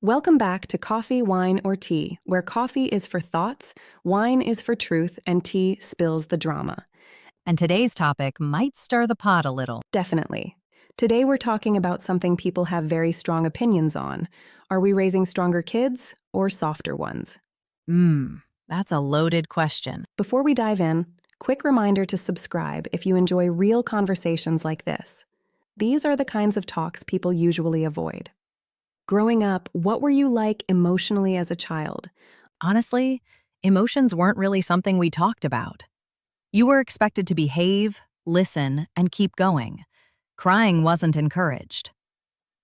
Welcome back to Coffee, Wine, or Tea, where coffee is for thoughts, wine is for truth, and tea spills the drama. And today's topic might stir the pot a little. Definitely. Today we're talking about something people have very strong opinions on. Are we raising stronger kids or softer ones? That's a loaded question. Before we dive in, quick reminder to subscribe if you enjoy real conversations like this. These are the kinds of talks people usually avoid. Growing up, what were you like emotionally as a child? Honestly, emotions weren't really something we talked about. You were expected to behave, listen, and keep going. Crying wasn't encouraged.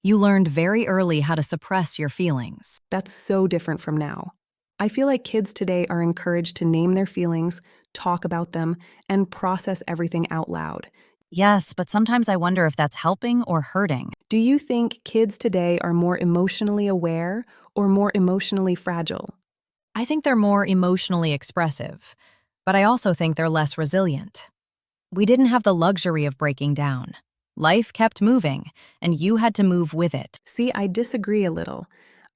You learned very early how to suppress your feelings. That's so different from now. I feel like kids today are encouraged to name their feelings, talk about them, and process everything out loud. Yes, but sometimes I wonder if that's helping or hurting. Do you think kids today are more emotionally aware or more emotionally fragile? I think they're more emotionally expressive, but I also think they're less resilient. We didn't have the luxury of breaking down. Life kept moving, and you had to move with it. See, I disagree a little.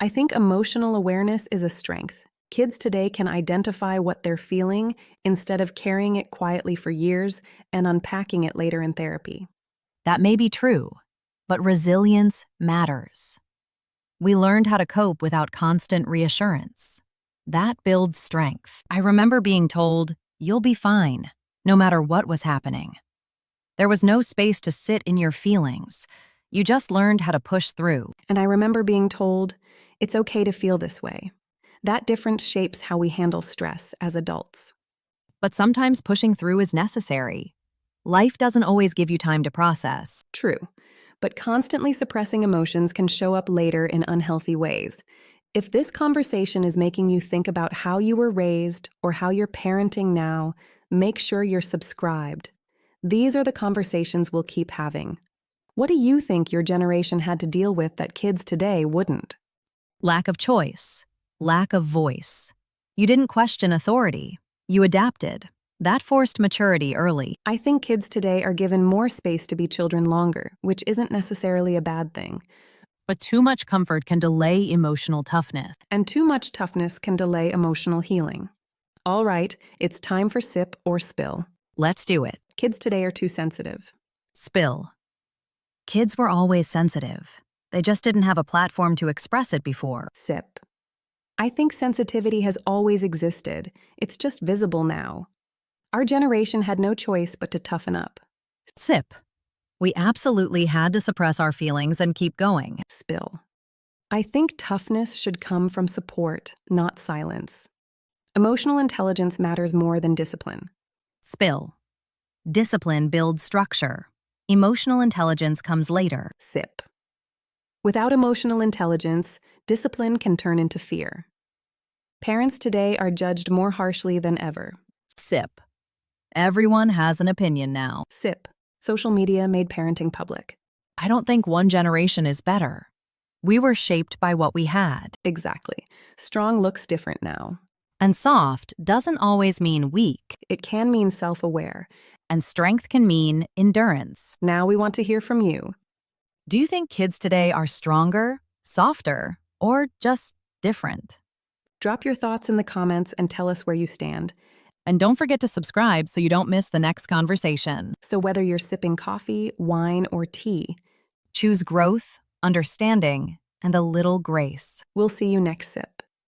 I think emotional awareness is a strength. Kids today can identify what they're feeling instead of carrying it quietly for years and unpacking it later in therapy. That may be true, but resilience matters. We learned how to cope without constant reassurance. That builds strength. I remember being told, "You'll be fine," no matter what was happening. There was no space to sit in your feelings. You just learned how to push through. And I remember being told, it's okay to feel this way. That difference shapes how we handle stress as adults. But sometimes pushing through is necessary. Life doesn't always give you time to process. True, but constantly suppressing emotions can show up later in unhealthy ways. If this conversation is making you think about how you were raised or how you're parenting now, make sure you're subscribed. These are the conversations we'll keep having. What do you think your generation had to deal with that kids today wouldn't? Lack of choice. Lack of voice. You didn't question authority. You adapted. That forced maturity early. I think kids today are given more space to be children longer, which isn't necessarily a bad thing. But too much comfort can delay emotional toughness. And too much toughness can delay emotional healing. All right, it's time for sip or spill. Let's do it. Kids today are too sensitive. Spill. Kids were always sensitive. They just didn't have a platform to express it before. Sip. I think sensitivity has always existed. It's just visible now. Our generation had no choice but to toughen up. Sip. We absolutely had to suppress our feelings and keep going. Spill. I think toughness should come from support, not silence. Emotional intelligence matters more than discipline. Spill. Discipline builds structure. Emotional intelligence comes later. Sip. Without emotional intelligence, discipline can turn into fear. Parents today are judged more harshly than ever. Sip. Everyone has an opinion now. Sip. Social media made parenting public. I don't think one generation is better. We were shaped by what we had. Exactly. Strong looks different now. And soft doesn't always mean weak. It can mean self-aware. And strength can mean endurance. Now we want to hear from you. Do you think kids today are stronger, softer, or just different? Drop your thoughts in the comments and tell us where you stand. And don't forget to subscribe so you don't miss the next conversation. So whether you're sipping coffee, wine, or tea, choose growth, understanding, and a little grace. We'll see you next sip.